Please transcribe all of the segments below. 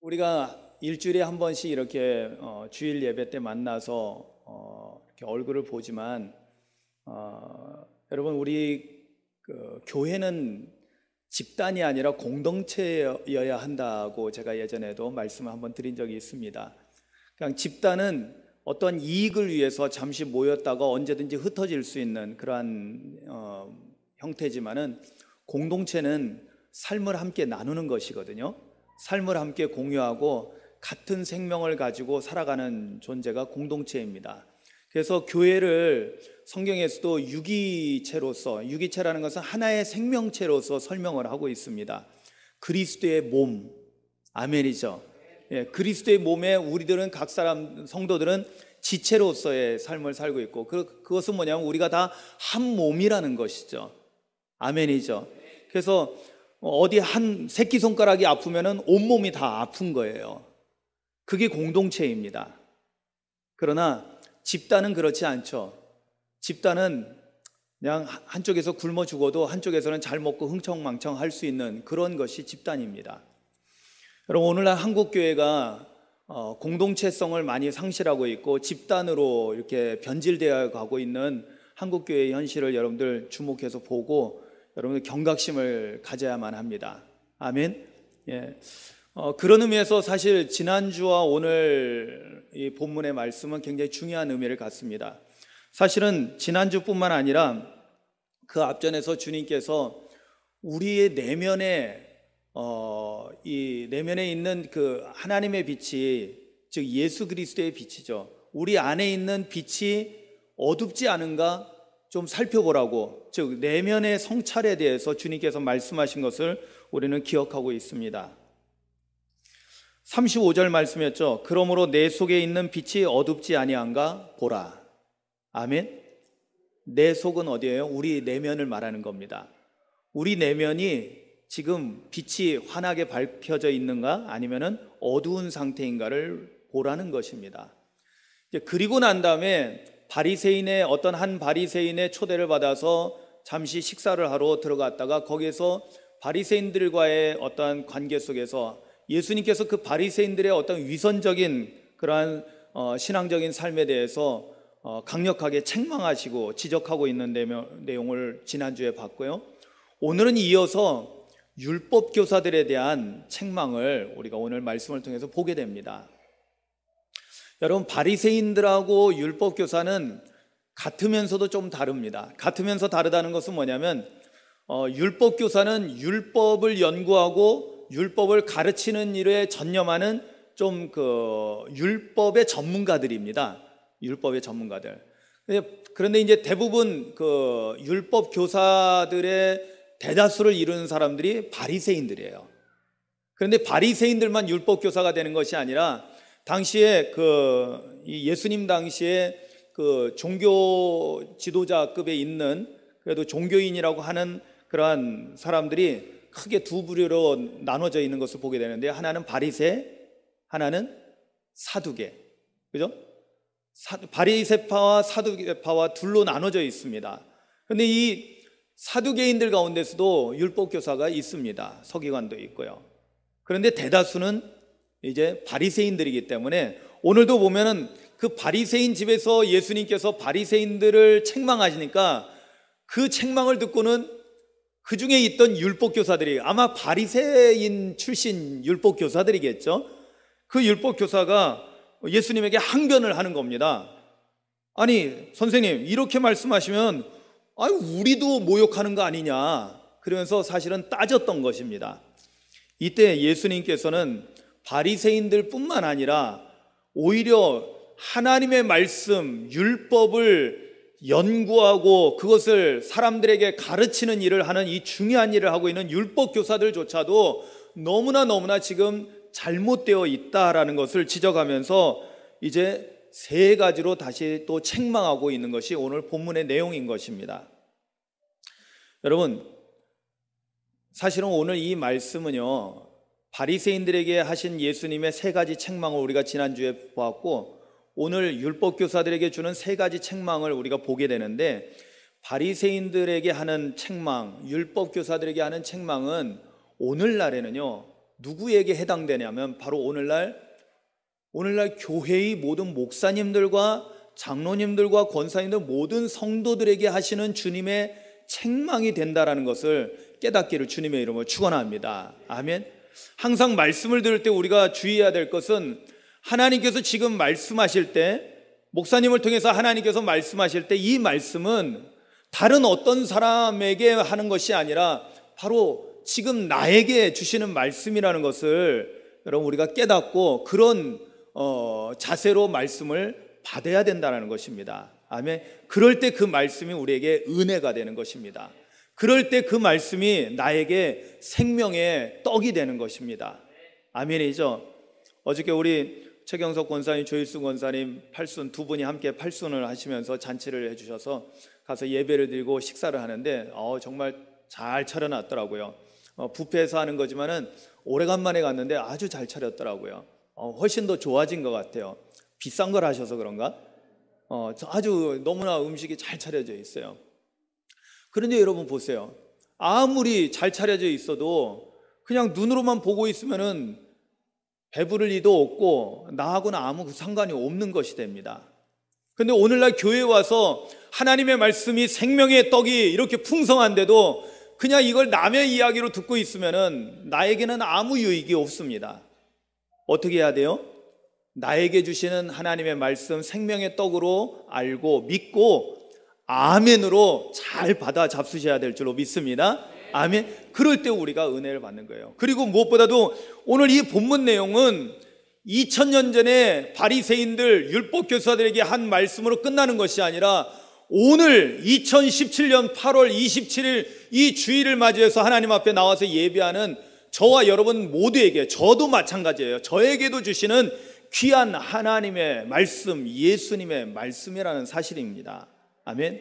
우리가 일주일에 한 번씩 이렇게 주일 예배 때 만나서 이렇게 얼굴을 보지만 여러분 우리 교회는 집단이 아니라 공동체여야 한다고 제가 예전에도 말씀을 한번 드린 적이 있습니다. 그냥 집단은 어떤 이익을 위해서 잠시 모였다가 언제든지 흩어질 수 있는 그러한 형태지만은 공동체는 삶을 함께 나누는 것이거든요. 삶을 함께 공유하고 같은 생명을 가지고 살아가는 존재가 공동체입니다. 그래서 교회를 성경에서도 유기체로서, 유기체라는 것은 하나의 생명체로서 설명을 하고 있습니다. 그리스도의 몸, 아멘이죠. 예, 그리스도의 몸에 우리들은 각 사람 성도들은 지체로서의 삶을 살고 있고 그것은 뭐냐면 우리가 다 한 몸이라는 것이죠. 아멘이죠. 그래서 어디 한 새끼손가락이 아프면은 온몸이 다 아픈 거예요. 그게 공동체입니다. 그러나 집단은 그렇지 않죠. 집단은 그냥 한쪽에서 굶어 죽어도 한쪽에서는 잘 먹고 흥청망청 할 수 있는 그런 것이 집단입니다. 여러분, 오늘날 한국교회가 공동체성을 많이 상실하고 있고 집단으로 이렇게 변질되어 가고 있는 한국교회의 현실을 여러분들 주목해서 보고 여러분들 경각심을 가져야만 합니다. 아멘. 예. 그런 의미에서 사실 지난주와 오늘 이 본문의 말씀은 굉장히 중요한 의미를 갖습니다. 사실은 지난주뿐만 아니라 그 앞전에서 주님께서 우리의 내면에 이 내면에 있는 그 하나님의 빛이, 즉 예수 그리스도의 빛이죠. 우리 안에 있는 빛이 어둡지 않은가 좀 살펴보라고, 즉 내면의 성찰에 대해서 주님께서 말씀하신 것을 우리는 기억하고 있습니다. 35절 말씀이었죠. 그러므로 내 속에 있는 빛이 어둡지 아니한가 보라. 아멘. 내 속은 어디예요? 우리 내면을 말하는 겁니다. 우리 내면이 지금 빛이 환하게 밝혀져 있는가 아니면은 어두운 상태인가를 보라는 것입니다. 그리고 난 다음에 바리새인의 어떤 한 바리새인의 초대를 받아서 잠시 식사를 하러 들어갔다가 거기에서 바리새인들과의 어떤 관계 속에서 예수님께서 그 바리새인들의 어떤 위선적인 그러한 신앙적인 삶에 대해서 강력하게 책망하시고 지적하고 있는 내용을 지난주에 봤고요. 오늘은 이어서 율법 교사들에 대한 책망을 우리가 오늘 말씀을 통해서 보게 됩니다. 여러분, 바리새인들하고 율법 교사는 같으면서도 좀 다릅니다. 같으면서 다르다는 것은 뭐냐면 율법 교사는 율법을 연구하고 율법을 가르치는 일에 전념하는 좀 율법의 전문가들입니다. 율법의 전문가들. 그런데 이제 대부분 율법 교사들의 대다수를 이루는 사람들이 바리새인들이에요. 그런데 바리새인들만 율법 교사가 되는 것이 아니라 당시에 이 예수님 당시에 종교 지도자급에 있는 그래도 종교인이라고 하는 그러한 사람들이 크게 두 부류로 나눠져 있는 것을 보게 되는데, 하나는 바리새, 하나는 사두개. 그죠? 바리새파와 사두개파와 둘로 나눠져 있습니다. 그런데 이 사두개인들 가운데서도 율법 교사가 있습니다. 서기관도 있고요. 그런데 대다수는 이제 바리새인들이기 때문에 오늘도 보면은 그 바리새인 집에서 예수님께서 바리새인들을 책망하시니까 그 책망을 듣고는 그 중에 있던 율법 교사들이 아마 바리새인 출신 율법 교사들이겠죠. 그 율법 교사가 예수님에게 항변을 하는 겁니다. 아니 선생님, 이렇게 말씀하시면 우리도 모욕하는 거 아니냐, 그러면서 사실은 따졌던 것입니다. 이때 예수님께서는 바리새인들 뿐만 아니라 오히려 하나님의 말씀, 율법을 연구하고 그것을 사람들에게 가르치는 일을 하는 이 중요한 일을 하고 있는 율법 교사들조차도 너무나 지금 잘못되어 있다라는 것을 지적하면서 이제 세 가지로 다시 또 책망하고 있는 것이 오늘 본문의 내용인 것입니다. 여러분, 사실은 오늘 이 말씀은요, 바리새인들에게 하신 예수님의 세 가지 책망을 우리가 지난주에 보았고, 오늘 율법 교사들에게 주는 세 가지 책망을 우리가 보게 되는데, 바리새인들에게 하는 책망, 율법 교사들에게 하는 책망은 오늘날에는요 누구에게 해당되냐면 바로 오늘날 교회의 모든 목사님들과 장로님들과 권사님들 모든 성도들에게 하시는 주님의 책망이 된다라는 것을 깨닫기를 주님의 이름으로 축원합니다. 아멘. 항상 말씀을 들을 때 우리가 주의해야 될 것은 하나님께서 지금 말씀하실 때, 목사님을 통해서 하나님께서 말씀하실 때 이 말씀은 다른 어떤 사람에게 하는 것이 아니라 바로 지금 나에게 주시는 말씀이라는 것을 여러분 우리가 깨닫고 그런 자세로 말씀을 받아야 된다는 것입니다. 아멘. 그럴 때 그 말씀이 우리에게 은혜가 되는 것입니다. 그럴 때 그 말씀이 나에게 생명의 떡이 되는 것입니다. 아멘이죠. 어저께 우리 최경석 권사님, 조일수 권사님 팔순 두 분이 함께 팔순을 하시면서 잔치를 해주셔서 가서 예배를 드리고 식사를 하는데 정말 잘 차려놨더라고요. 뷔페에서 하는 거지만은 오래간만에 갔는데 아주 잘 차렸더라고요. 훨씬 더 좋아진 것 같아요. 비싼 걸 하셔서 그런가? 아주 너무나 음식이 잘 차려져 있어요. 그런데 여러분 보세요. 아무리 잘 차려져 있어도 그냥 눈으로만 보고 있으면은 배부를 리도 없고 나하고는 아무 상관이 없는 것이 됩니다. 그런데 오늘날 교회에 와서 하나님의 말씀이 생명의 떡이 이렇게 풍성한데도 그냥 이걸 남의 이야기로 듣고 있으면은 나에게는 아무 유익이 없습니다. 어떻게 해야 돼요? 나에게 주시는 하나님의 말씀 생명의 떡으로 알고 믿고 아멘으로 잘 받아 잡수셔야 될 줄로 믿습니다. 아멘. 그럴 때 우리가 은혜를 받는 거예요. 그리고 무엇보다도 오늘 이 본문 내용은 2000년 전에 바리새인들 율법 교사들에게 한 말씀으로 끝나는 것이 아니라 오늘 2017년 8월 27일 이 주일을 맞이해서 하나님 앞에 나와서 예배하는 저와 여러분 모두에게, 저도 마찬가지예요. 저에게도 주시는 귀한 하나님의 말씀, 예수님의 말씀이라는 사실입니다. 아멘.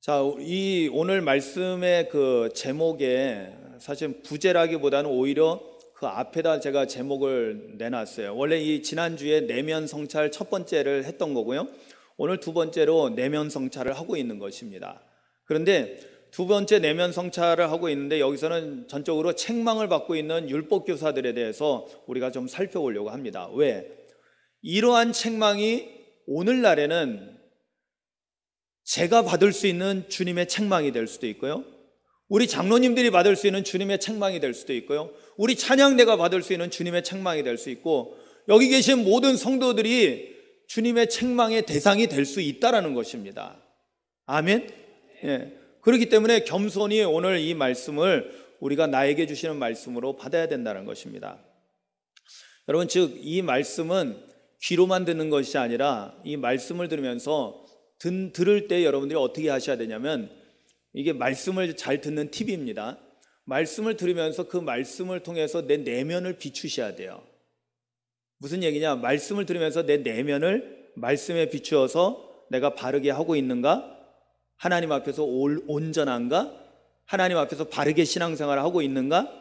자, 이 오늘 말씀의 그 제목에 사실 부제라기보다는 오히려 그 앞에다 제가 제목을 내놨어요. 원래 이 지난주에 내면 성찰 첫 번째를 했던 거고요. 오늘 두 번째로 내면 성찰을 하고 있는 것입니다. 그런데 두 번째 내면 성찰을 하고 있는데 여기서는 전적으로 책망을 받고 있는 율법 교사들에 대해서 우리가 좀 살펴보려고 합니다. 왜? 이러한 책망이 오늘날에는 제가 받을 수 있는 주님의 책망이 될 수도 있고요. 우리 장로님들이 받을 수 있는 주님의 책망이 될 수도 있고요. 우리 찬양대가 받을 수 있는 주님의 책망이 될 수 있고 여기 계신 모든 성도들이 주님의 책망의 대상이 될 수 있다라는 것입니다. 아멘. 예. 그렇기 때문에 겸손히 오늘 이 말씀을 우리가 나에게 주시는 말씀으로 받아야 된다는 것입니다. 여러분, 즉 이 말씀은 귀로만 듣는 것이 아니라 이 말씀을 들으면서 들을 때 여러분들이 어떻게 하셔야 되냐면 이게 말씀을 잘 듣는 팁입니다. 말씀을 들으면서 그 말씀을 통해서 내 내면을 비추셔야 돼요. 무슨 얘기냐? 말씀을 들으면서 내 내면을 말씀에 비추어서 내가 바르게 하고 있는가? 하나님 앞에서 온전한가? 하나님 앞에서 바르게 신앙생활을 하고 있는가?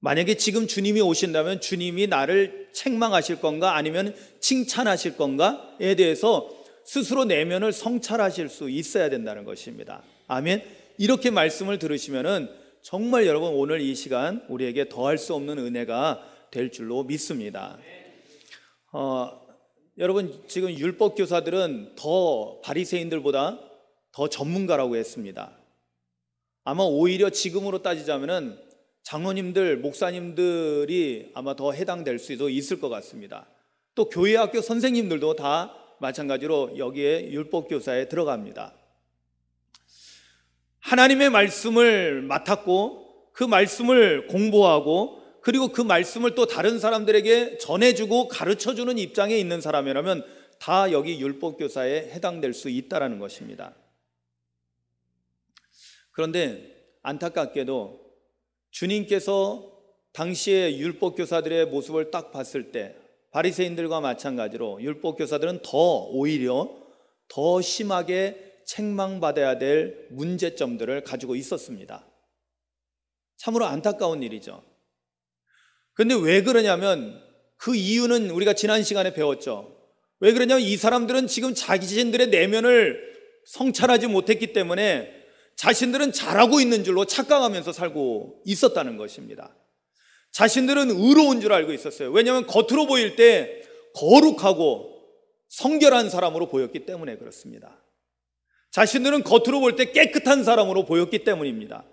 만약에 지금 주님이 오신다면 주님이 나를 책망하실 건가? 아니면 칭찬하실 건가에 대해서 스스로 내면을 성찰하실 수 있어야 된다는 것입니다. 아멘. 이렇게 말씀을 들으시면은 정말 여러분 오늘 이 시간 우리에게 더할 수 없는 은혜가 될 줄로 믿습니다. 여러분 지금 율법 교사들은 더 바리새인들보다 더 전문가라고 했습니다. 아마 오히려 지금으로 따지자면은 장로님들, 목사님들이 아마 더 해당될 수도 있을 것 같습니다. 또 교회학교 선생님들도 다 마찬가지로 여기에 율법 교사에 들어갑니다. 하나님의 말씀을 맡았고 그 말씀을 공부하고 그리고 그 말씀을 또 다른 사람들에게 전해주고 가르쳐주는 입장에 있는 사람이라면 다 여기 율법 교사에 해당될 수 있다는 것입니다. 그런데 안타깝게도 주님께서 당시의 율법 교사들의 모습을 딱 봤을 때 바리새인들과 마찬가지로 율법 교사들은 오히려 더 심하게 책망받아야 될 문제점들을 가지고 있었습니다. 참으로 안타까운 일이죠. 그런데 왜 그러냐면 그 이유는 우리가 지난 시간에 배웠죠. 왜 그러냐면 이 사람들은 지금 자신들의 내면을 성찰하지 못했기 때문에 자신들은 잘하고 있는 줄로 착각하면서 살고 있었다는 것입니다. 자신들은 의로운 줄 알고 있었어요. 왜냐하면 겉으로 보일 때 거룩하고 성결한 사람으로 보였기 때문에 그렇습니다. 자신들은 겉으로 볼 때 깨끗한 사람으로 보였기 때문입니다.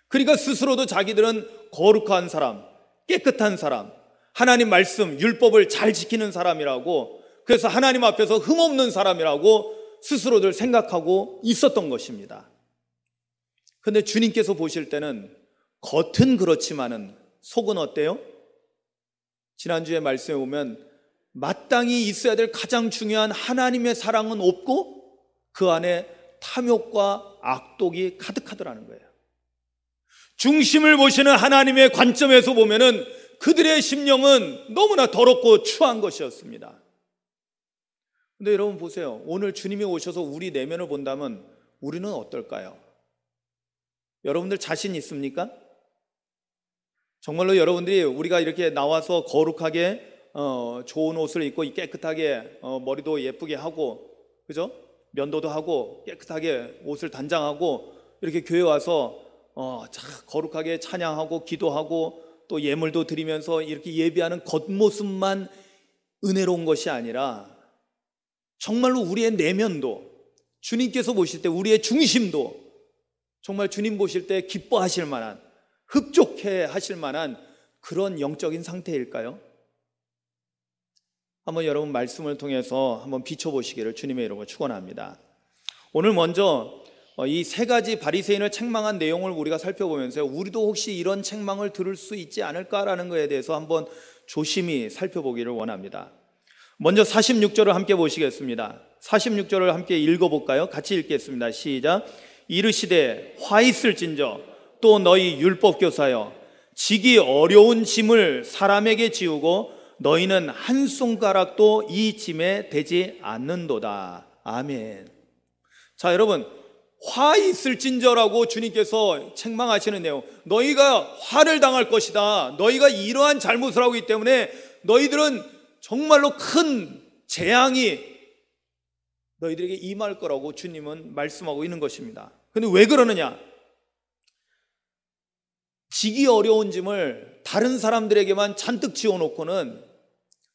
그러니까 스스로도 자기들은 거룩한 사람, 깨끗한 사람, 하나님 말씀, 율법을 잘 지키는 사람이라고, 그래서 하나님 앞에서 흠없는 사람이라고 스스로들 생각하고 있었던 것입니다. 그런데 주님께서 보실 때는 겉은 그렇지만은 속은 어때요? 지난주에 말씀에 보면 마땅히 있어야 될 가장 중요한 하나님의 사랑은 없고 그 안에 탐욕과 악독이 가득하더라는 거예요. 중심을 보시는 하나님의 관점에서 보면은 그들의 심령은 너무나 더럽고 추한 것이었습니다. 근데 여러분 보세요. 오늘 주님이 오셔서 우리 내면을 본다면 우리는 어떨까요? 여러분들 자신 있습니까? 정말로 여러분들이 우리가 이렇게 나와서 거룩하게 좋은 옷을 입고 깨끗하게 머리도 예쁘게 하고, 그죠? 면도도 하고 깨끗하게 옷을 단장하고 이렇게 교회 와서 거룩하게 찬양하고 기도하고 또 예물도 드리면서 이렇게 예배하는 겉모습만 은혜로운 것이 아니라 정말로 우리의 내면도, 주님께서 보실 때 우리의 중심도 정말 주님 보실 때 기뻐하실 만한, 흡족해 하실 만한 그런 영적인 상태일까요? 한번 여러분 말씀을 통해서 한번 비춰보시기를 주님의 이름으로 축원합니다. 오늘 먼저 이 세 가지 바리새인을 책망한 내용을 우리가 살펴보면서 우리도 혹시 이런 책망을 들을 수 있지 않을까라는 것에 대해서 한번 조심히 살펴보기를 원합니다. 먼저 46절을 함께 보시겠습니다. 46절을 함께 읽어볼까요? 같이 읽겠습니다. 시작. 이르시되 화 있을진저 또 너희 율법교사여 지기 어려운 짐을 사람에게 지우고 너희는 한 손가락도 이 짐에 대지 않는도다. 아멘. 자, 여러분, 화 있을진저라고 주님께서 책망하시는 내용, 너희가 화를 당할 것이다. 너희가 이러한 잘못을 하고 있기 때문에 너희들은 정말로 큰 재앙이 너희들에게 임할 거라고 주님은 말씀하고 있는 것입니다. 근데 왜 그러느냐? 지기 어려운 짐을 다른 사람들에게만 잔뜩 지어놓고는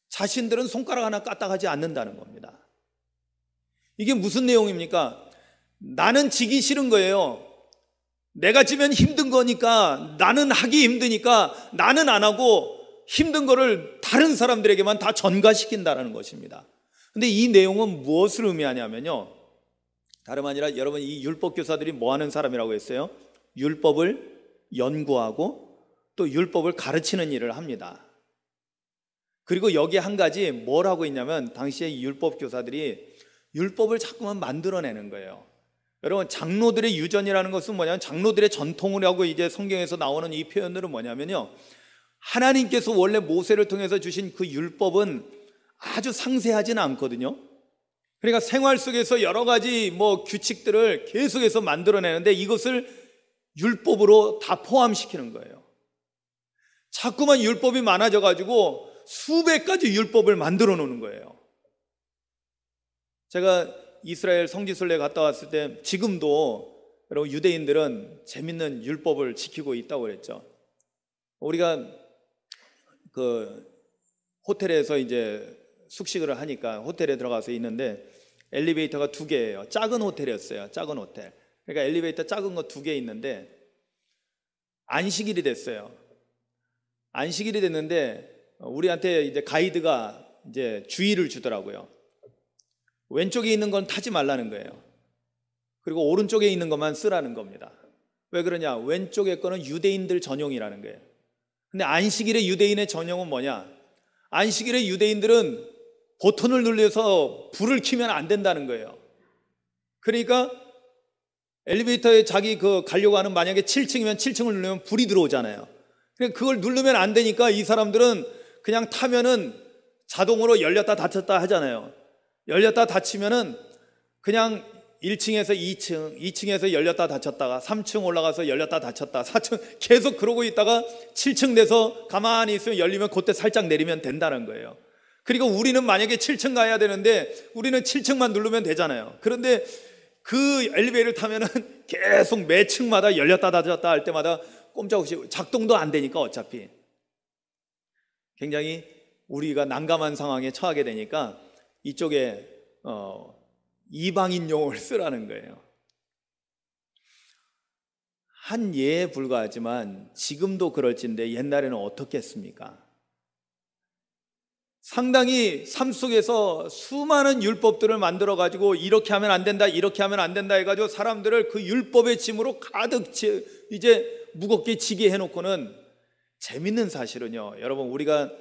자신들은 손가락 하나 까딱하지 않는다는 겁니다. 이게 무슨 내용입니까? 나는 지기 싫은 거예요. 내가 지면 힘든 거니까, 나는 하기 힘드니까 나는 안 하고 힘든 거를 다른 사람들에게만 다 전가시킨다는 것입니다. 근데 이 내용은 무엇을 의미하냐면요, 다름 아니라 여러분 이 율법교사들이 뭐 하는 사람이라고 했어요? 율법을 연구하고 또 율법을 가르치는 일을 합니다. 그리고 여기 한 가지 뭘 하고 있냐면, 당시에 율법교사들이 율법을 자꾸만 만들어내는 거예요. 여러분, 장로들의 유전이라는 것은 뭐냐면, 장로들의 전통이라고 이제 성경에서 나오는 이 표현들은 뭐냐면요, 하나님께서 원래 모세를 통해서 주신 그 율법은 아주 상세하지는 않거든요. 그러니까 생활 속에서 여러 가지 규칙들을 계속해서 만들어내는데 이것을 율법으로 다 포함시키는 거예요. 자꾸만 율법이 많아져 가지고 수백 가지 율법을 만들어 놓는 거예요. 제가 이스라엘 성지순례 갔다 왔을 때, 지금도 여러분 유대인들은 재밌는 율법을 지키고 있다고 그랬죠. 우리가 그 호텔에서 이제 숙식을 하니까 호텔에 들어가서 있는데 엘리베이터가 2개예요. 작은 호텔이었어요. 작은 호텔. 그러니까 엘리베이터 작은 거 2개 있는데 안식일이 됐어요. 안식일이 됐는데 우리한테 이제 가이드가 이제 주의를 주더라고요. 왼쪽에 있는 건 타지 말라는 거예요. 그리고 오른쪽에 있는 것만 쓰라는 겁니다. 왜 그러냐? 왼쪽에 거는 유대인들 전용이라는 거예요. 근데 안식일의 유대인의 전용은 뭐냐? 안식일의 유대인들은 버튼을 눌러서 불을 켜면 안 된다는 거예요. 그러니까 엘리베이터에 자기 가려고 하는, 만약에 7층이면 7층을 누르면 불이 들어오잖아요. 그러니까 그걸 누르면 안 되니까 이 사람들은 그냥 타면은 자동으로 열렸다 닫혔다 하잖아요. 열렸다 닫히면은 그냥 1층에서 2층, 2층에서 열렸다 닫혔다가 3층 올라가서 열렸다 닫혔다, 4층 계속 그러고 있다가 7층 돼서 가만히 있으면 열리면 그때 살짝 내리면 된다는 거예요. 그리고 우리는 만약에 7층 가야 되는데 우리는 7층만 누르면 되잖아요. 그런데 그 엘리베이터를 타면은 계속 매 층마다 열렸다 닫혔다 할 때마다 꼼짝없이 작동도 안 되니까 어차피. 굉장히 우리가 난감한 상황에 처하게 되니까 이쪽에 이방인 용어를 쓰라는 거예요. 한 예에 불과하지만 지금도 그럴진데 옛날에는 어떻겠습니까? 상당히 삶 속에서 수많은 율법들을 만들어 가지고 이렇게 하면 안 된다, 이렇게 하면 안 된다 해가지고 사람들을 그 율법의 짐으로 가득 이제 무겁게 지게 해놓고는, 재밌는 사실은요, 여러분, 우리가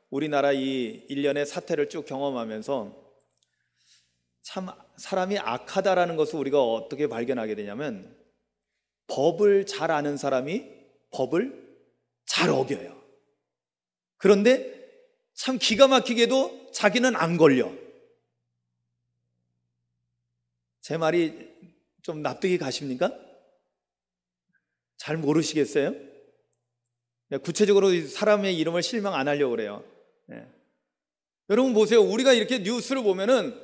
우리나라 이 일련의 사태를 쭉 경험하면서 참 사람이 악하다라는 것을 우리가 어떻게 발견하게 되냐면, 법을 잘 아는 사람이 법을 잘 어겨요. 그런데 참 기가 막히게도 자기는 안 걸려. 제 말이 좀 납득이 가십니까? 잘 모르시겠어요? 구체적으로 사람의 이름을 실명 안 하려고 그래요. 네. 여러분 보세요. 우리가 이렇게 뉴스를 보면은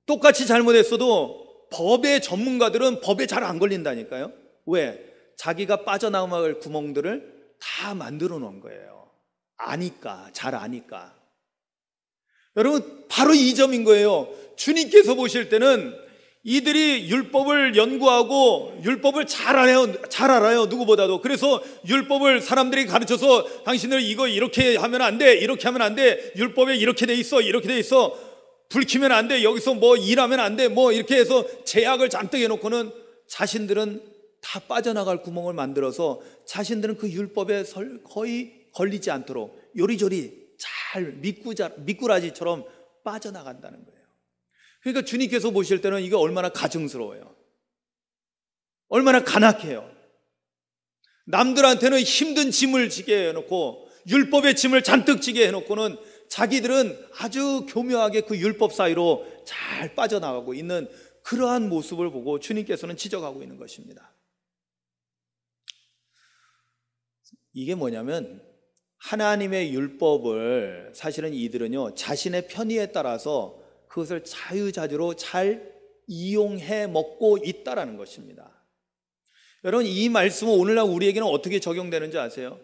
똑같이 잘못했어도 법의 전문가들은 법에 잘 안 걸린다니까요. 왜? 자기가 빠져나갈 구멍들을 다 만들어 놓은 거예요. 아니까, 잘 아니까. 여러분, 바로 이 점인 거예요. 주님께서 보실 때는 이들이 율법을 연구하고 율법을 잘 알아요, 누구보다도. 그래서 율법을 사람들이 가르쳐서 당신들 이거 이렇게 하면 안 돼, 이렇게 하면 안 돼, 율법에 이렇게 돼 있어, 이렇게 돼 있어, 불 켜면 안 돼, 여기서 뭐 일하면 안 돼, 뭐 이렇게 해서 제약을 잔뜩 해놓고는 자신들은 다 빠져나갈 구멍을 만들어서 자신들은 그 율법에 거의 걸리지 않도록 요리조리 잘 미꾸라지처럼 빠져나간다는 거예요. 그러니까 주님께서 보실 때는 이게 얼마나 가증스러워요. 얼마나 간악해요. 남들한테는 힘든 짐을 지게 해놓고 율법의 짐을 잔뜩 지게 해놓고는 자기들은 아주 교묘하게 그 율법 사이로 잘 빠져나가고 있는 그러한 모습을 보고 주님께서는 지적하고 있는 것입니다. 이게 뭐냐면, 하나님의 율법을 사실은 이들은요, 자신의 편의에 따라서 그것을 자유자재로 잘 이용해 먹고 있다라는 것입니다. 여러분, 이 말씀은 오늘날 우리에게는 어떻게 적용되는지 아세요?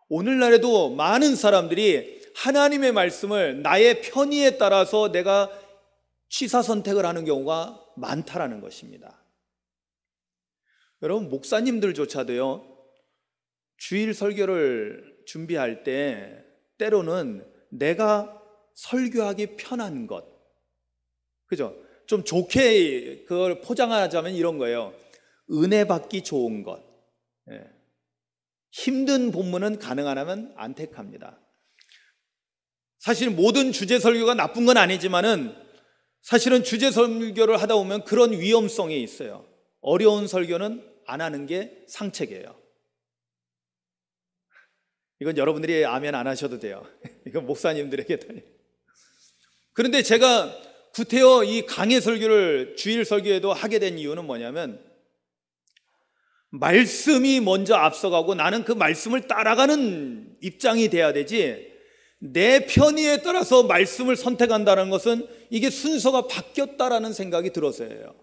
오늘날에도 많은 사람들이 하나님의 말씀을 나의 편의에 따라서 내가 취사선택을 하는 경우가 많다라는 것입니다. 여러분, 목사님들조차도요, 주일 설교를 준비할 때 때로는 내가 설교하기 편한 것, 그죠? 좀 좋게 그걸 포장하자면 이런 거예요. 은혜 받기 좋은 것. 예. 힘든 본문은 가능한 하면 안 택합니다. 사실 모든 주제 설교가 나쁜 건 아니지만은 사실은 주제 설교를 하다 보면 그런 위험성이 있어요. 어려운 설교는 안 하는 게 상책이에요. 이건 여러분들이 아멘 안 하셔도 돼요. 이건 목사님들에게 달려. 그런데 제가 구태여 이 강해 설교를 주일 설교에도 하게 된 이유는 뭐냐면, 말씀이 먼저 앞서가고 나는 그 말씀을 따라가는 입장이 돼야 되지, 내 편의에 따라서 말씀을 선택한다는 것은 이게 순서가 바뀌었다라는 생각이 들어서예요.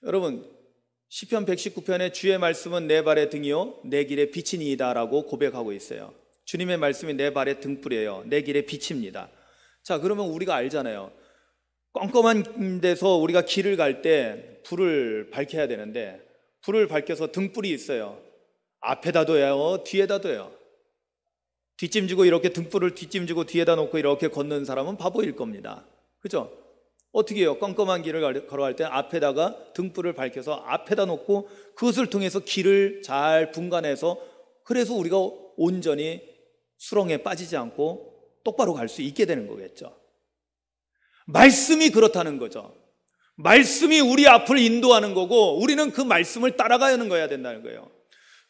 여러분, 시편 119편에 주의 말씀은 내 발의 등이요 내 길의 빛이니이다 라고 고백하고 있어요. 주님의 말씀이 내 발의 등불이에요. 내 길의 빛입니다. 자, 그러면 우리가 알잖아요. 껌껌한 데서 우리가 길을 갈 때 불을 밝혀야 되는데, 불을 밝혀서 등불이 있어요. 앞에다 둬요, 뒤에다 둬요. 뒷짐지고 이렇게 등불을 뒷짐지고 뒤에다 놓고 이렇게 걷는 사람은 바보일 겁니다. 그죠? 어떻게 해요? 껌껌한 길을 걸어갈 때 앞에다가 등불을 밝혀서 앞에다 놓고 그것을 통해서 길을 잘 분간해서, 그래서 우리가 온전히 수렁에 빠지지 않고 똑바로 갈 수 있게 되는 거겠죠. 말씀이 그렇다는 거죠. 말씀이 우리 앞을 인도하는 거고 우리는 그 말씀을 따라가는 거야 된다는 거예요.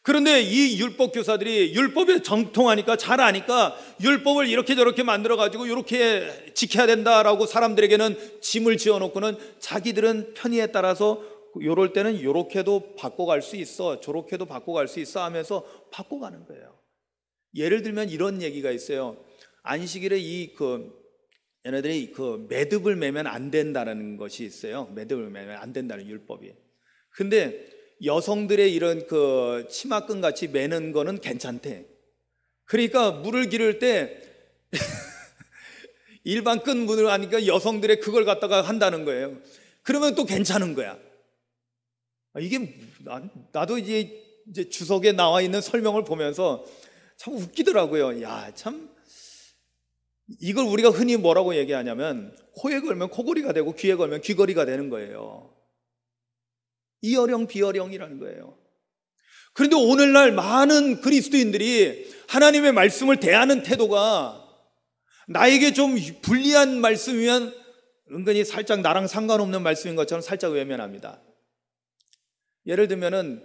그런데 이 율법 교사들이 율법에 정통하니까, 잘 아니까 율법을 이렇게 저렇게 만들어가지고 이렇게 지켜야 된다라고 사람들에게는 짐을 지어놓고는 자기들은 편의에 따라서 요럴 때는 요렇게도 바꿔갈 수 있어, 저렇게도 바꿔갈 수 있어 하면서 바꿔가는 거예요. 예를 들면 이런 얘기가 있어요. 안식일에 얘네들이 매듭을 매면 안 된다는 것이 있어요. 매듭을 매면 안 된다는 율법이. 근데 여성들의 이런 치마끈 같이 매는 거는 괜찮대. 그러니까 물을 기를 때 일반 끈 물을 하니까 여성들의 그걸 갖다가 한다는 거예요. 그러면 또 괜찮은 거야. 이게 나도 이제 주석에 나와 있는 설명을 보면서 참 웃기더라고요. 야, 참 이걸 우리가 흔히 뭐라고 얘기하냐면 코에 걸면 코골이가 되고 귀에 걸면 귀걸이가 되는 거예요. 이어령 비어령이라는 거예요. 그런데 오늘날 많은 그리스도인들이 하나님의 말씀을 대하는 태도가 나에게 좀 불리한 말씀이면 은근히 살짝 나랑 상관없는 말씀인 것처럼 살짝 외면합니다. 예를 들면은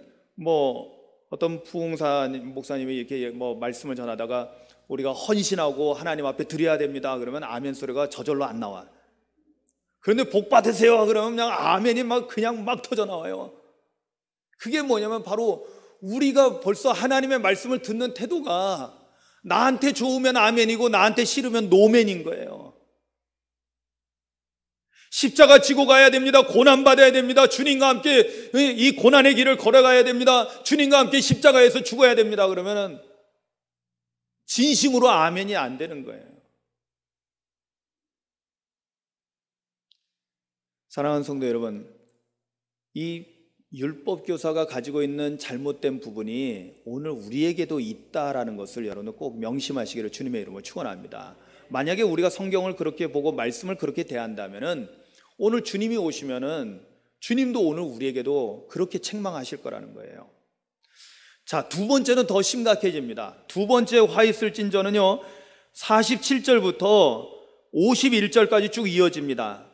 어떤 부흥사 목사님이 이렇게 말씀을 전하다가 우리가 헌신하고 하나님 앞에 드려야 됩니다. 그러면 아멘 소리가 저절로 안 나와. 그런데 복 받으세요. 그러면 그냥 아멘이 그냥 막 터져 나와요. 그게 뭐냐면 바로 우리가 벌써 하나님의 말씀을 듣는 태도가 나한테 좋으면 아멘이고 나한테 싫으면 노멘인 거예요. 십자가 지고 가야 됩니다. 고난 받아야 됩니다. 주님과 함께 이 고난의 길을 걸어가야 됩니다. 주님과 함께 십자가에서 죽어야 됩니다. 그러면은 진심으로 아멘이 안 되는 거예요. 사랑하는 성도 여러분, 이 율법 교사가 가지고 있는 잘못된 부분이 오늘 우리에게도 있다라는 것을 여러분 꼭 명심하시기를 주님의 이름으로 축원합니다. 만약에 우리가 성경을 그렇게 보고 말씀을 그렇게 대한다면은 오늘 주님이 오시면은 주님도 오늘 우리에게도 그렇게 책망하실 거라는 거예요. 자, 두 번째는 더 심각해집니다. 두 번째 화 있을 찐저는요 47절부터 51절까지 쭉 이어집니다.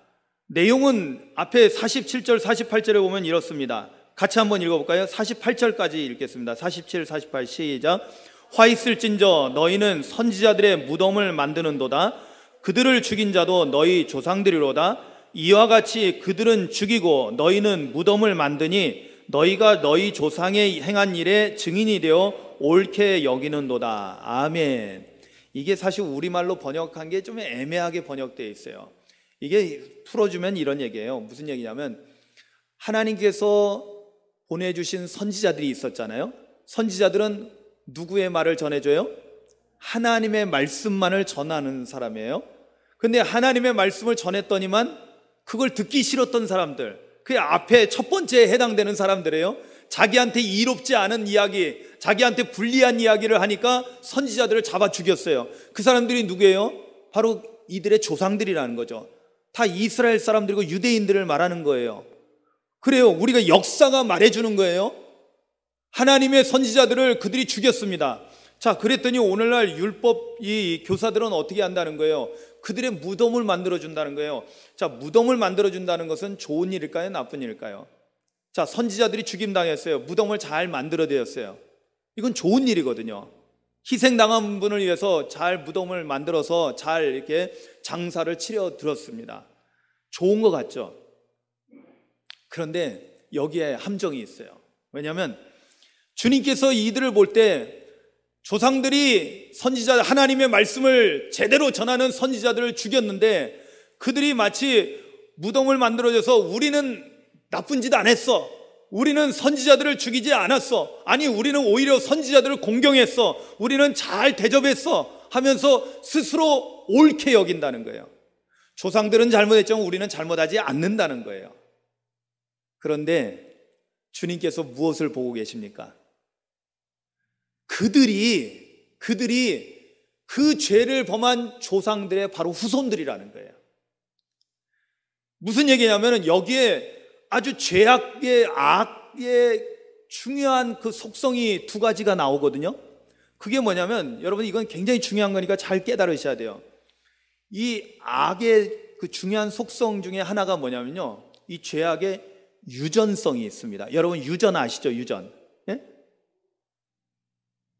내용은 앞에 47절 48절에 보면 이렇습니다. 같이 한번 읽어볼까요? 48절까지 읽겠습니다. 47, 48 시작. 화 있을진저 너희는 선지자들의 무덤을 만드는도다. 그들을 죽인 자도 너희 조상들이로다. 이와 같이 그들은 죽이고 너희는 무덤을 만드니 너희가 너희 조상의 행한 일에 증인이 되어 옳게 여기는도다. 아멘. 이게 사실 우리말로 번역한 게 좀 애매하게 번역되어 있어요. 이게 풀어주면 이런 얘기예요. 무슨 얘기냐면 하나님께서 보내주신 선지자들이 있었잖아요. 선지자들은 누구의 말을 전해줘요? 하나님의 말씀만을 전하는 사람이에요. 근데 하나님의 말씀을 전했더니만 그걸 듣기 싫었던 사람들, 그 앞에 첫 번째에 해당되는 사람들이에요. 자기한테 이롭지 않은 이야기, 자기한테 불리한 이야기를 하니까 선지자들을 잡아 죽였어요. 그 사람들이 누구예요? 바로 이들의 조상들이라는 거죠. 다 이스라엘 사람들이고 유대인들을 말하는 거예요. 그래요. 우리가 역사가 말해주는 거예요. 하나님의 선지자들을 그들이 죽였습니다. 자, 그랬더니 오늘날 율법 이 교사들은 어떻게 한다는 거예요? 그들의 무덤을 만들어준다는 거예요. 자, 무덤을 만들어준다는 것은 좋은 일일까요? 나쁜 일일까요? 자, 선지자들이 죽임당했어요. 무덤을 잘 만들어드렸어요. 이건 좋은 일이거든요. 희생당한 분을 위해서 잘 무덤을 만들어서 잘 이렇게 장사를 치러 들었습니다. 좋은 것 같죠? 그런데 여기에 함정이 있어요. 왜냐하면 주님께서 이들을 볼 때 조상들이 선지자, 하나님의 말씀을 제대로 전하는 선지자들을 죽였는데 그들이 마치 무덤을 만들어줘서 우리는 나쁜 짓 안 했어, 우리는 선지자들을 죽이지 않았어, 아니 우리는 오히려 선지자들을 공경했어, 우리는 잘 대접했어 하면서 스스로 옳게 여긴다는 거예요. 조상들은 잘못했지만 우리는 잘못하지 않는다는 거예요. 그런데 주님께서 무엇을 보고 계십니까? 그들이 그 죄를 범한 조상들의 바로 후손들이라는 거예요. 무슨 얘기냐면 여기에 아주 죄악의 악의 중요한 그 속성이 두 가지가 나오거든요. 그게 뭐냐면 여러분 이건 굉장히 중요한 거니까 잘 깨달으셔야 돼요. 이 악의 그 중요한 속성 중에 하나가 뭐냐면요, 이 죄악의 유전성이 있습니다. 여러분 유전 아시죠? 유전. 예?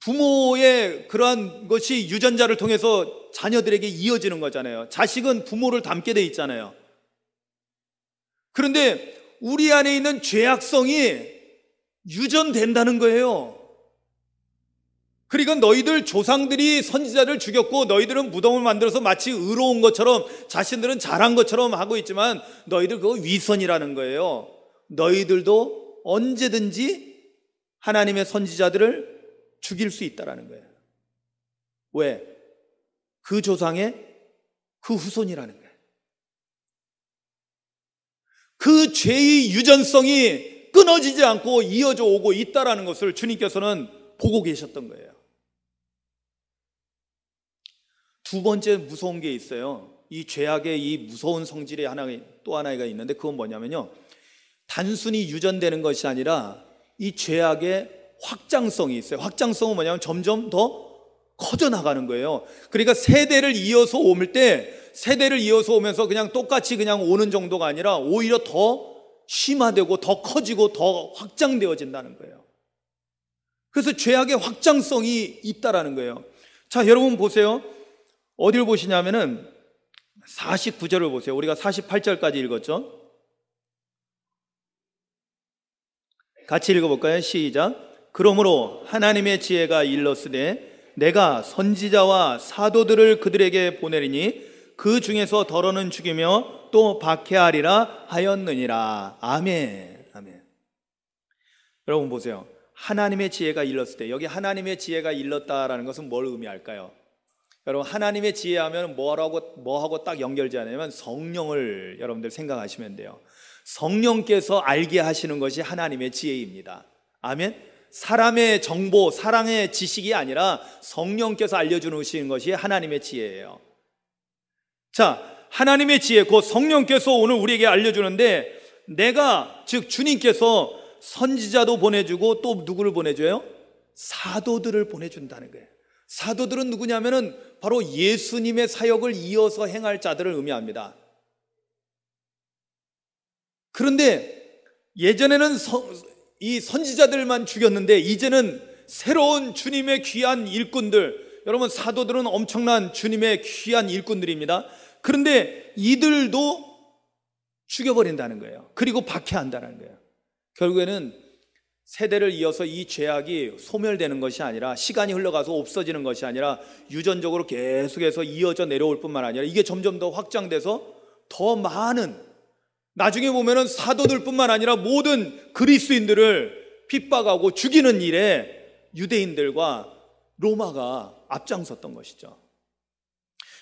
부모의 그러한 것이 유전자를 통해서 자녀들에게 이어지는 거잖아요. 자식은 부모를 닮게 돼 있잖아요. 그런데 우리 안에 있는 죄악성이 유전된다는 거예요. 그러니까 너희들 조상들이 선지자를 죽였고 너희들은 무덤을 만들어서 마치 의로운 것처럼 자신들은 잘한 것처럼 하고 있지만 너희들 그거 위선이라는 거예요. 너희들도 언제든지 하나님의 선지자들을 죽일 수 있다라는 거예요. 왜? 그 조상의 그 후손이라는 거예요. 그 죄의 유전성이 끊어지지 않고 이어져 오고 있다라는 것을 주님께서는 보고 계셨던 거예요. 두 번째 무서운 게 있어요. 이 죄악의 이 무서운 성질이 또 하나가 있는데, 그건 뭐냐면요, 단순히 유전되는 것이 아니라 이 죄악의 확장성이 있어요. 확장성은 뭐냐면 점점 더 커져 나가는 거예요. 그러니까 세대를 이어서 오면서 그냥 똑같이 그냥 오는 정도가 아니라 오히려 더 심화되고 더 커지고 더 확장되어진다는 거예요. 그래서 죄악의 확장성이 있다라는 거예요. 자, 여러분 보세요. 어디를 보시냐면은 49절을 보세요. 우리가 48절까지 읽었죠? 같이 읽어볼까요? 시작. 그러므로 하나님의 지혜가 일렀으되 내가 선지자와 사도들을 그들에게 보내리니 그 중에서 더러는 죽이며 또 박해하리라 하였느니라. 아멘. 아멘. 여러분 보세요. 하나님의 지혜가 일렀을 때, 여기 하나님의 지혜가 일렀다라는 것은 뭘 의미할까요? 여러분, 하나님의 지혜하면 뭐하고 딱 연결되냐면 성령을 여러분들 생각하시면 돼요. 성령께서 알게 하시는 것이 하나님의 지혜입니다. 아멘. 사람의 정보, 사랑의 지식이 아니라 성령께서 알려주시는 것이 하나님의 지혜예요. 자, 하나님의 지혜, 곧 성령께서 오늘 우리에게 알려주는데, 즉 주님께서 선지자도 보내주고 또 누구를 보내줘요? 사도들을 보내준다는 거예요. 사도들은 누구냐면은 바로 예수님의 사역을 이어서 행할 자들을 의미합니다. 그런데 예전에는 이 선지자들만 죽였는데, 이제는 새로운 주님의 귀한 일꾼들, 여러분 사도들은 엄청난 주님의 귀한 일꾼들입니다. 그런데 이들도 죽여버린다는 거예요. 그리고 박해한다는 거예요. 결국에는 세대를 이어서 이 죄악이 소멸되는 것이 아니라, 시간이 흘러가서 없어지는 것이 아니라 유전적으로 계속해서 이어져 내려올 뿐만 아니라 이게 점점 더 확장돼서 더 많은, 나중에 보면은 사도들뿐만 아니라 모든 그리스도인들을 핍박하고 죽이는 일에 유대인들과 로마가 앞장섰던 것이죠.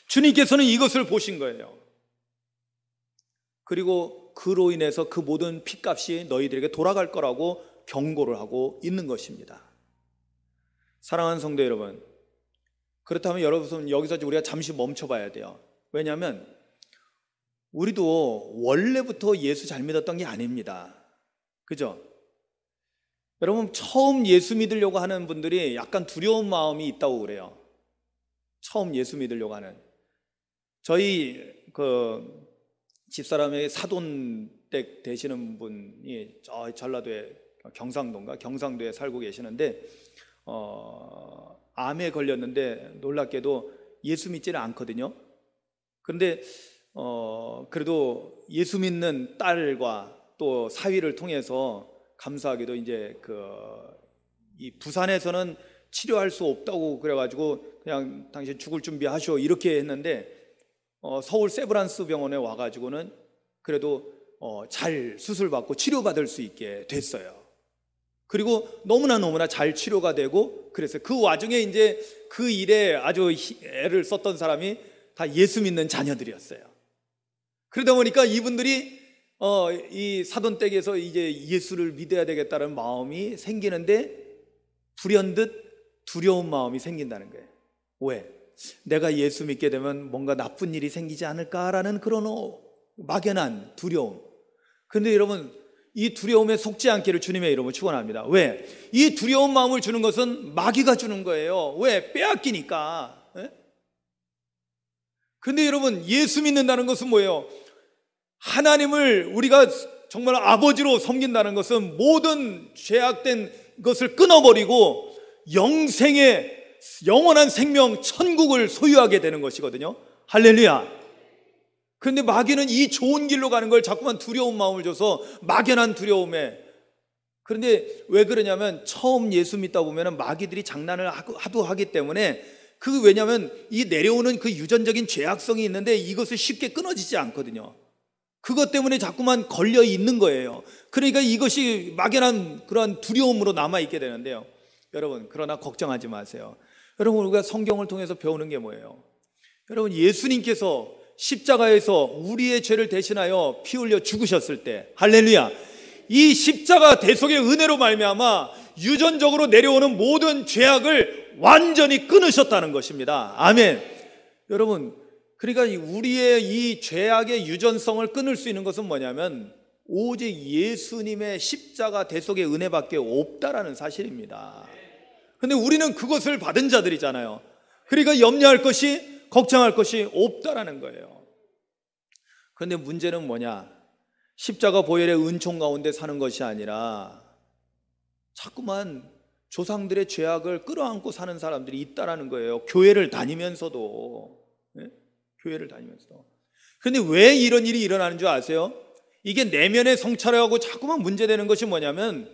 주님께서는 이것을 보신 거예요. 그리고 그로 인해서 그 모든 핏값이 너희들에게 돌아갈 거라고 경고를 하고 있는 것입니다. 사랑하는 성도 여러분, 그렇다면 여러분 여기서 우리가 잠시 멈춰봐야 돼요. 왜냐하면 우리도 원래부터 예수 잘 믿었던 게 아닙니다. 그죠? 여러분, 처음 예수 믿으려고 하는 분들이 약간 두려운 마음이 있다고 그래요. 처음 예수 믿으려고 하는. 저희 집사람의 사돈댁 되시는 분이 저 전라도에 경상도에 살고 계시는데, 암에 걸렸는데 놀랍게도 예수 믿지는 않거든요. 그런데 그래도 예수 믿는 딸과 또 사위를 통해서 감사하게도 이제 이 부산에서는 치료할 수 없다고 그래가지고 그냥 당신 죽을 준비하시오 이렇게 했는데, 서울 세브란스 병원에 와가지고는 그래도 잘 수술받고 치료받을 수 있게 됐어요. 그리고 너무나 잘 치료가 되고, 그래서 그 와중에 이제 그 일에 아주 애를 썼던 사람이 다 예수 믿는 자녀들이었어요. 그러다 보니까 이분들이 이 사돈댁에서 이제 예수를 믿어야 되겠다는 마음이 생기는데, 불현듯 두려운 마음이 생긴다는 거예요. 왜? 내가 예수 믿게 되면 뭔가 나쁜 일이 생기지 않을까라는 그런 막연한 두려움. 그런데 여러분, 이 두려움에 속지 않기를 주님의 이름으로 축원합니다. 왜? 이 두려운 마음을 주는 것은 마귀가 주는 거예요. 왜? 빼앗기니까. 그런데 여러분, 예수 믿는다는 것은 뭐예요? 하나님을 우리가 정말 아버지로 섬긴다는 것은 모든 죄악된 것을 끊어버리고 영원한 생명, 천국을 소유하게 되는 것이거든요. 할렐루야. 그런데 마귀는 이 좋은 길로 가는 걸 자꾸만 두려운 마음을 줘서 막연한 두려움에. 그런데 왜 그러냐면, 처음 예수 믿다 보면 마귀들이 장난을 하도 하기 때문에, 왜냐하면 이 내려오는 그 유전적인 죄악성이 있는데 이것을 쉽게 끊어지지 않거든요. 그것 때문에 자꾸만 걸려 있는 거예요. 그러니까 이것이 막연한 그러한 두려움으로 남아있게 되는데요. 여러분, 그러나 걱정하지 마세요. 여러분, 우리가 성경을 통해서 배우는 게 뭐예요? 여러분, 예수님께서 십자가에서 우리의 죄를 대신하여 피 흘려 죽으셨을 때, 할렐루야, 이 십자가 대속의 은혜로 말미암아 유전적으로 내려오는 모든 죄악을 완전히 끊으셨다는 것입니다. 아멘. 여러분, 그러니까 우리의 이 죄악의 유전성을 끊을 수 있는 것은 뭐냐면 오직 예수님의 십자가 대속의 은혜밖에 없다라는 사실입니다. 근데 우리는 그것을 받은 자들이잖아요. 그러니까 염려할 것이, 걱정할 것이 없다라는 거예요. 그런데 문제는 뭐냐? 십자가 보혈의 은총 가운데 사는 것이 아니라 자꾸만 조상들의 죄악을 끌어안고 사는 사람들이 있다라는 거예요. 교회를 다니면서도. 네? 교회를 다니면서도. 그런데 왜 이런 일이 일어나는 줄 아세요? 이게 내면의 성찰하고 자꾸만 문제되는 것이 뭐냐면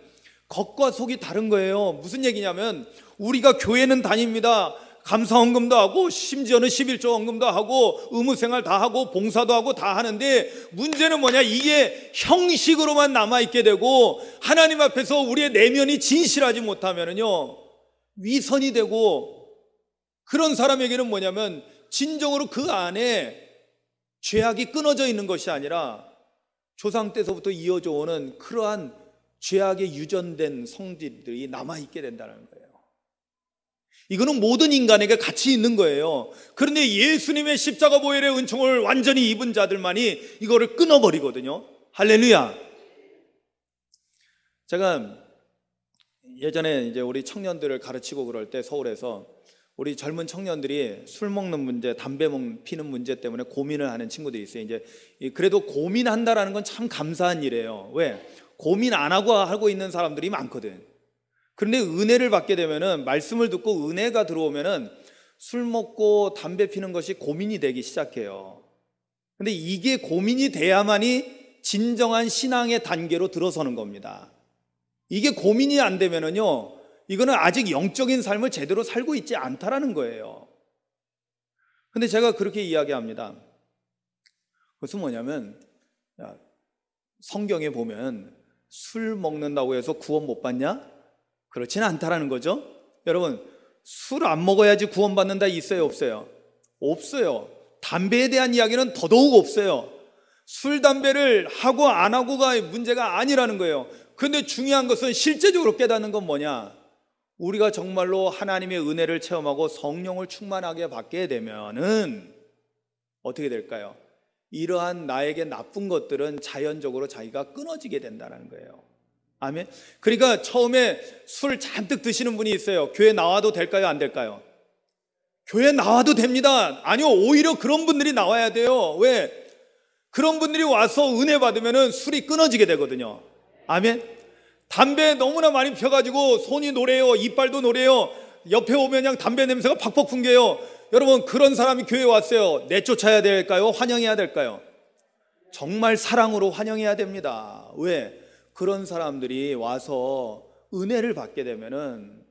겉과 속이 다른 거예요. 무슨 얘기냐면 우리가 교회는 다닙니다. 감사헌금도 하고 심지어는 11조 헌금도 하고 의무생활 다 하고 봉사도 하고 다 하는데 문제는 뭐냐? 이게 형식으로만 남아있게 되고 하나님 앞에서 우리의 내면이 진실하지 못하면은요 위선이 되고, 그런 사람에게는 뭐냐면 진정으로 그 안에 죄악이 끊어져 있는 것이 아니라 조상 때서부터 이어져 오는 그러한 죄악에 유전된 성질들이 남아있게 된다는 거예요. 이거는 모든 인간에게 같이 있는 거예요. 그런데 예수님의 십자가 보혈의 은총을 완전히 입은 자들만이 이거를 끊어버리거든요. 할렐루야. 제가 예전에 이제 우리 청년들을 가르치고 그럴 때 서울에서 우리 젊은 청년들이 술 먹는 문제, 담배 피는 문제 때문에 고민을 하는 친구들이 있어요. 이제 그래도 고민한다라는 건 참 감사한 일이에요. 왜? 고민 안 하고 있는 사람들이 많거든. 그런데 은혜를 받게 되면은, 말씀을 듣고 은혜가 들어오면은 술 먹고 담배 피는 것이 고민이 되기 시작해요. 근데 이게 고민이 돼야만이 진정한 신앙의 단계로 들어서는 겁니다. 이게 고민이 안 되면은요, 이거는 아직 영적인 삶을 제대로 살고 있지 않다라는 거예요. 근데 제가 그렇게 이야기합니다. 그것은 뭐냐면, 성경에 보면 술 먹는다고 해서 구원 못 받냐? 그렇지는 않다라는 거죠. 여러분, 술 안 먹어야지 구원 받는다 있어요, 없어요? 없어요. 담배에 대한 이야기는 더더욱 없어요. 술, 담배를 하고 안 하고가 문제가 아니라는 거예요. 그런데 중요한 것은 실제적으로 깨닫는 건 뭐냐? 우리가 정말로 하나님의 은혜를 체험하고 성령을 충만하게 받게 되면은 어떻게 될까요? 이러한 나에게 나쁜 것들은 자연적으로 자기가 끊어지게 된다는 거예요. 아멘. 그러니까 처음에 술 잔뜩 드시는 분이 있어요. 교회 나와도 될까요? 안 될까요? 교회 나와도 됩니다. 아니요, 오히려 그런 분들이 나와야 돼요. 왜? 그런 분들이 와서 은혜 받으면은 술이 끊어지게 되거든요. 아멘. 담배 너무나 많이 펴가지고 손이 노래요, 이빨도 노래요, 옆에 오면 그냥 담배 냄새가 팍팍 풍겨요. 여러분, 그런 사람이 교회에 왔어요. 내쫓아야 될까요? 환영해야 될까요? 정말 사랑으로 환영해야 됩니다. 왜? 그런 사람들이 와서 은혜를 받게 되면은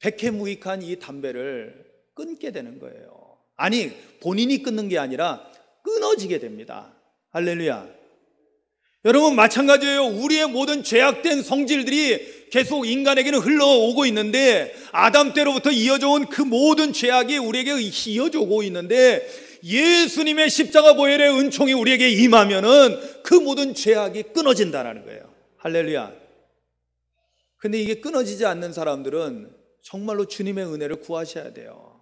백해무익한 이 담배를 끊게 되는 거예요. 아니, 본인이 끊는 게 아니라 끊어지게 됩니다. 할렐루야. 여러분, 마찬가지예요. 우리의 모든 죄악된 성질들이 계속 인간에게는 흘러오고 있는데, 아담 때로부터 이어져 온 그 모든 죄악이 우리에게 이어져 오고 있는데, 예수님의 십자가 보혈의 은총이 우리에게 임하면은 그 모든 죄악이 끊어진다는 거예요. 할렐루야. 근데 이게 끊어지지 않는 사람들은 정말로 주님의 은혜를 구하셔야 돼요.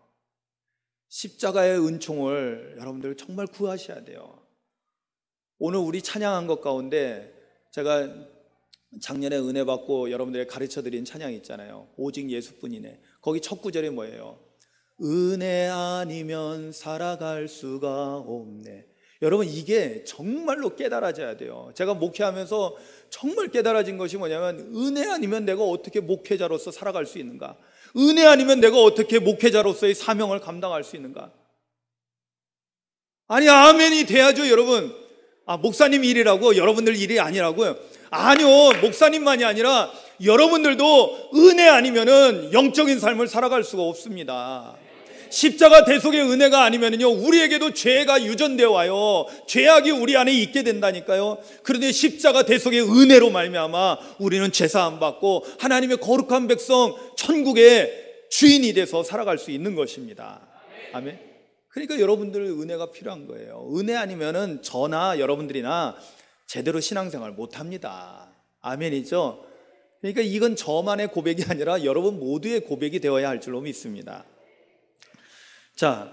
십자가의 은총을 여러분들 정말 구하셔야 돼요. 오늘 우리 찬양한 것 가운데 제가 작년에 은혜 받고 여러분들에게 가르쳐드린 찬양 있잖아요. 오직 예수뿐이네. 거기 첫 구절이 뭐예요? 은혜 아니면 살아갈 수가 없네. 여러분, 이게 정말로 깨달아져야 돼요. 제가 목회하면서 정말 깨달아진 것이 뭐냐면, 은혜 아니면 내가 어떻게 목회자로서 살아갈 수 있는가? 은혜 아니면 내가 어떻게 목회자로서의 사명을 감당할 수 있는가? 아니, 아멘이 돼야죠, 여러분. 목사님 일이라고? 여러분들 일이 아니라고요? 아니요, 목사님만이 아니라 여러분들도 은혜 아니면은 영적인 삶을 살아갈 수가 없습니다. 십자가 대속의 은혜가 아니면은요, 우리에게도 죄가 유전되어 와요. 죄악이 우리 안에 있게 된다니까요. 그런데 십자가 대속의 은혜로 말미암아 우리는 죄사함 받고 하나님의 거룩한 백성 천국에 주인이 돼서 살아갈 수 있는 것입니다. 아멘. 그러니까 여러분들 은혜가 필요한 거예요. 은혜 아니면은 저나 여러분들이나 제대로 신앙생활 못합니다. 아멘이죠. 그러니까 이건 저만의 고백이 아니라 여러분 모두의 고백이 되어야 할 줄로 믿습니다. 자,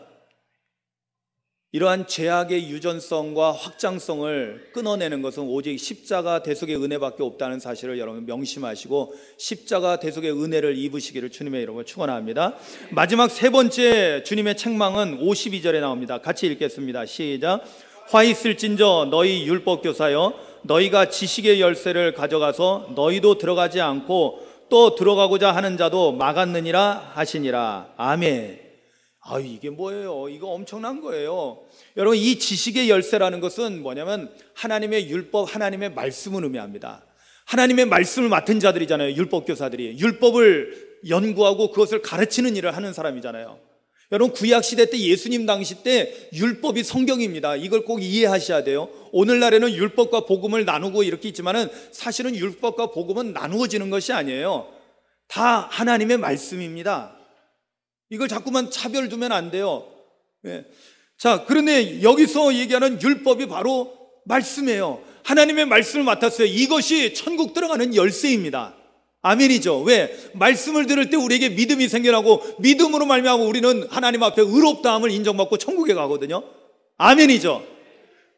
이러한 죄악의 유전성과 확장성을 끊어내는 것은 오직 십자가 대속의 은혜밖에 없다는 사실을 여러분 명심하시고 십자가 대속의 은혜를 입으시기를 주님의 이름으로 축원합니다. 마지막 세 번째 주님의 책망은 52절에 나옵니다. 같이 읽겠습니다. 시작. 화 있을진저 너희 율법교사여, 너희가 지식의 열쇠를 가져가서 너희도 들어가지 않고 또 들어가고자 하는 자도 막았느니라 하시니라. 아멘. 이게 뭐예요? 이거 엄청난 거예요. 여러분, 이 지식의 열쇠라는 것은 뭐냐면 하나님의 율법, 하나님의 말씀을 의미합니다. 하나님의 말씀을 맡은 자들이잖아요. 율법교사들이 율법을 연구하고 그것을 가르치는 일을 하는 사람이잖아요. 여러분, 구약시대 때 예수님 당시 때 율법이 성경입니다. 이걸 꼭 이해하셔야 돼요. 오늘날에는 율법과 복음을 나누고 이렇게 있지만은 사실은 율법과 복음은 나누어지는 것이 아니에요. 다 하나님의 말씀입니다. 이걸 자꾸만 차별 두면 안 돼요. 예. 자, 그런데 여기서 얘기하는 율법이 바로 말씀이에요. 하나님의 말씀을 맡았어요. 이것이 천국 들어가는 열쇠입니다. 아멘이죠. 왜? 말씀을 들을 때 우리에게 믿음이 생겨나고 믿음으로 말미암아 우리는 하나님 앞에 의롭다함을 인정받고 천국에 가거든요. 아멘이죠.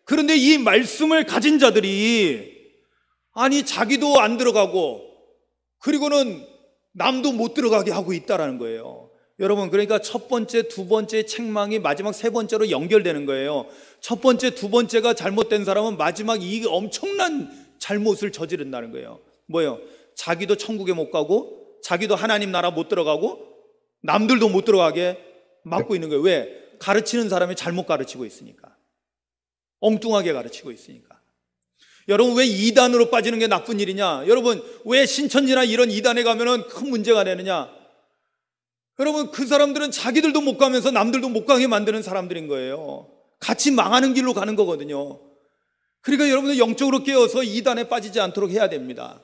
그런데 이 말씀을 가진 자들이 자기도 안 들어가고 그리고는 남도 못 들어가게 하고 있다라는 거예요. 여러분, 그러니까 첫 번째, 두 번째 책망이 마지막 세 번째로 연결되는 거예요. 첫 번째, 두 번째가 잘못된 사람은 마지막 이 엄청난 잘못을 저지른다는 거예요. 뭐예요? 자기도 천국에 못 가고 자기도 하나님 나라 못 들어가고 남들도 못 들어가게 막고 있는 거예요. 왜? 가르치는 사람이 잘못 가르치고 있으니까. 엉뚱하게 가르치고 있으니까. 여러분, 왜 이단으로 빠지는 게 나쁜 일이냐? 여러분, 왜 신천지나 이런 이단에 가면은 큰 문제가 되느냐? 여러분, 그 사람들은 자기들도 못 가면서 남들도 못 가게 만드는 사람들인 거예요. 같이 망하는 길로 가는 거거든요. 그러니까 여러분들 영적으로 깨어서 이단에 빠지지 않도록 해야 됩니다.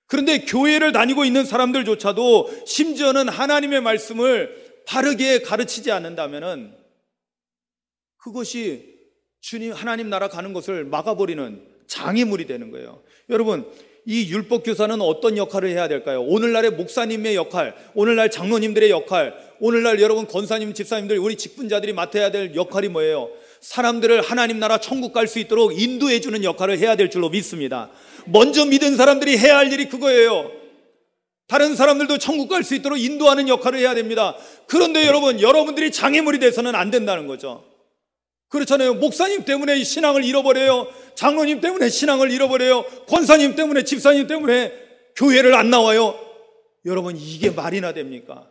그런데 교회를 다니고 있는 사람들조차도 심지어는 하나님의 말씀을 바르게 가르치지 않는다면은 그것이 주님 하나님 나라 가는 것을 막아버리는 장애물이 되는 거예요. 여러분, 이 율법교사는 어떤 역할을 해야 될까요? 오늘날의 목사님의 역할, 오늘날 장로님들의 역할, 오늘날 여러분 권사님, 집사님들, 우리 직분자들이 맡아야 될 역할이 뭐예요? 사람들을 하나님 나라 천국 갈 수 있도록 인도해 주는 역할을 해야 될 줄로 믿습니다. 먼저 믿은 사람들이 해야 할 일이 그거예요. 다른 사람들도 천국 갈 수 있도록 인도하는 역할을 해야 됩니다. 그런데 여러분, 여러분들이 장애물이 돼서는 안 된다는 거죠. 그렇잖아요. 목사님 때문에 신앙을 잃어버려요. 장로님 때문에 신앙을 잃어버려요. 권사님 때문에, 집사님 때문에 교회를 안 나와요. 여러분, 이게 말이나 됩니까?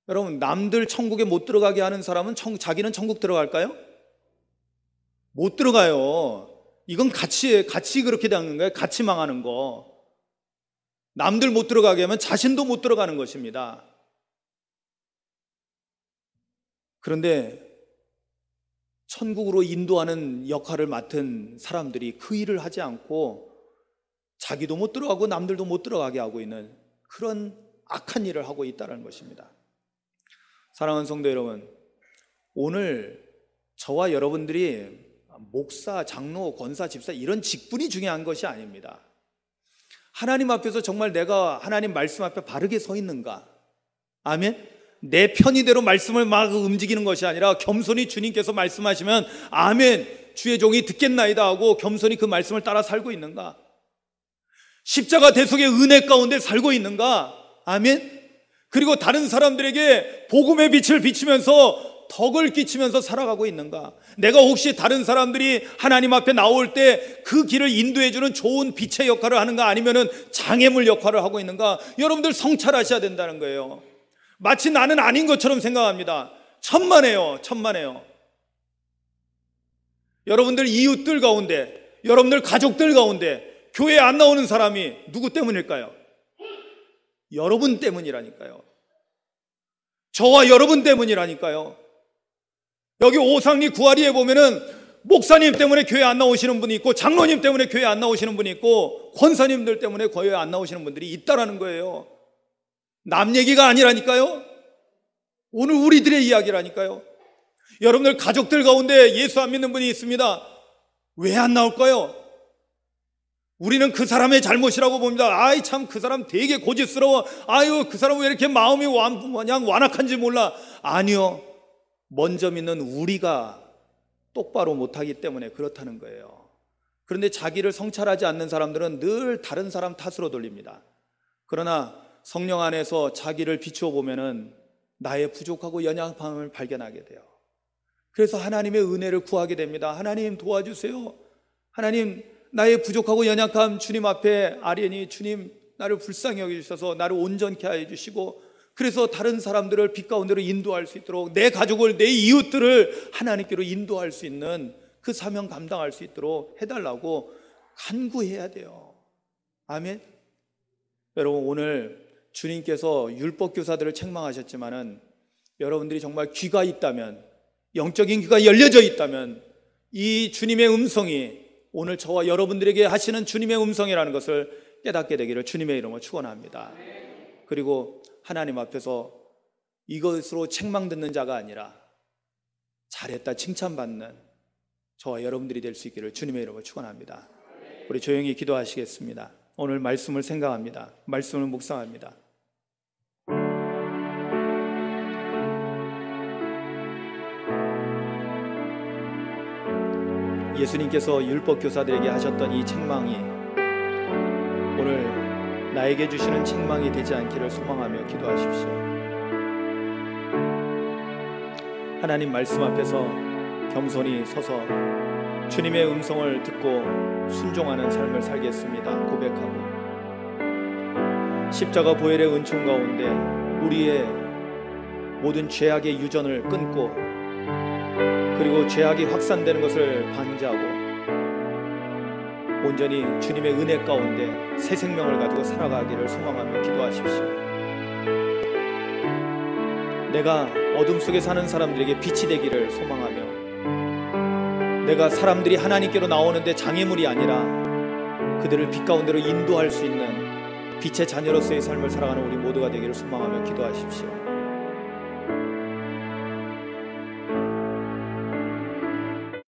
여러분, 남들 천국에 못 들어가게 하는 사람은 자기는 천국 들어갈까요? 못 들어가요. 이건 같이 그렇게 되는 거예요. 같이 망하는 거. 남들 못 들어가게 하면 자신도 못 들어가는 것입니다. 그런데 천국으로 인도하는 역할을 맡은 사람들이 그 일을 하지 않고 자기도 못 들어가고 남들도 못 들어가게 하고 있는 그런 악한 일을 하고 있다는 것입니다. 사랑하는 성도 여러분, 오늘 저와 여러분들이 목사, 장로, 권사, 집사 이런 직분이 중요한 것이 아닙니다. 하나님 앞에서 정말 내가 하나님 말씀 앞에 바르게 서 있는가? 아멘? 내 편의대로 말씀을 막 움직이는 것이 아니라 겸손히 주님께서 말씀하시면 아멘, 주의 종이 듣겠나이다 하고 겸손히 그 말씀을 따라 살고 있는가? 십자가 대속의 은혜 가운데 살고 있는가? 아멘? 그리고 다른 사람들에게 복음의 빛을 비치면서 덕을 끼치면서 살아가고 있는가? 내가 혹시 다른 사람들이 하나님 앞에 나올 때 그 길을 인도해주는 좋은 빛의 역할을 하는가? 아니면은 장애물 역할을 하고 있는가? 여러분들 성찰하셔야 된다는 거예요. 마치 나는 아닌 것처럼 생각합니다. 천만에요. 여러분들 이웃들 가운데, 여러분들 가족들 가운데 교회에 안 나오는 사람이 누구 때문일까요? 여러분 때문이라니까요. 저와 여러분 때문이라니까요. 여기 오상리 구아리에 보면은 목사님 때문에 교회 안 나오시는 분이 있고, 장로님 때문에 교회 안 나오시는 분이 있고, 권사님들 때문에 교회 안 나오시는 분들이 있다라는 거예요. 남 얘기가 아니라니까요. 오늘 우리들의 이야기라니까요. 여러분들 가족들 가운데 예수 안 믿는 분이 있습니다. 왜 안 나올까요? 우리는 그 사람의 잘못이라고 봅니다. 아이 참 그 사람 되게 고집스러워. 아유 그 사람 왜 이렇게 마음이 그냥 완악한지 몰라. 아니요. 먼저 믿는 우리가 똑바로 못하기 때문에 그렇다는 거예요. 그런데 자기를 성찰하지 않는 사람들은 늘 다른 사람 탓으로 돌립니다. 그러나 성령 안에서 자기를 비추어 보면은 나의 부족하고 연약함을 발견하게 돼요. 그래서 하나님의 은혜를 구하게 됩니다. 하나님 도와주세요. 하나님 나의 부족하고 연약함 주님 앞에 아뢰니 주님 나를 불쌍히 여겨주셔서 나를 온전케 하여 주시고, 그래서 다른 사람들을 빛 가운데로 인도할 수 있도록 내 가족을 내 이웃들을 하나님께로 인도할 수 있는 그 사명 감당할 수 있도록 해달라고 간구해야 돼요. 아멘. 여러분 오늘 주님께서 율법교사들을 책망하셨지만은 여러분들이 정말 귀가 있다면, 영적인 귀가 열려져 있다면 이 주님의 음성이 오늘 저와 여러분들에게 하시는 주님의 음성이라는 것을 깨닫게 되기를 주님의 이름으로 축원합니다. 그리고 하나님 앞에서 이것으로 책망 듣는 자가 아니라 잘했다 칭찬받는 저와 여러분들이 될 수 있기를 주님의 이름으로 축원합니다. 우리 조용히 기도하시겠습니다. 오늘 말씀을 생각합니다. 말씀을 묵상합니다. 예수님께서 율법교사들에게 하셨던 이 책망이 오늘 나에게 주시는 책망이 되지 않기를 소망하며 기도하십시오. 하나님 말씀 앞에서 겸손히 서서 주님의 음성을 듣고 순종하는 삶을 살겠습니다. 고백하고 십자가 보혈의 은총 가운데 우리의 모든 죄악의 유전을 끊고, 그리고 죄악이 확산되는 것을 방지하고 온전히 주님의 은혜 가운데 새 생명을 가지고 살아가기를 소망하며 기도하십시오. 내가 어둠 속에 사는 사람들에게 빛이 되기를 소망하며, 내가 사람들이 하나님께로 나오는데 장애물이 아니라 그들을 빛 가운데로 인도할 수 있는 빛의 자녀로서의 삶을 살아가는 우리 모두가 되기를 소망하며 기도하십시오.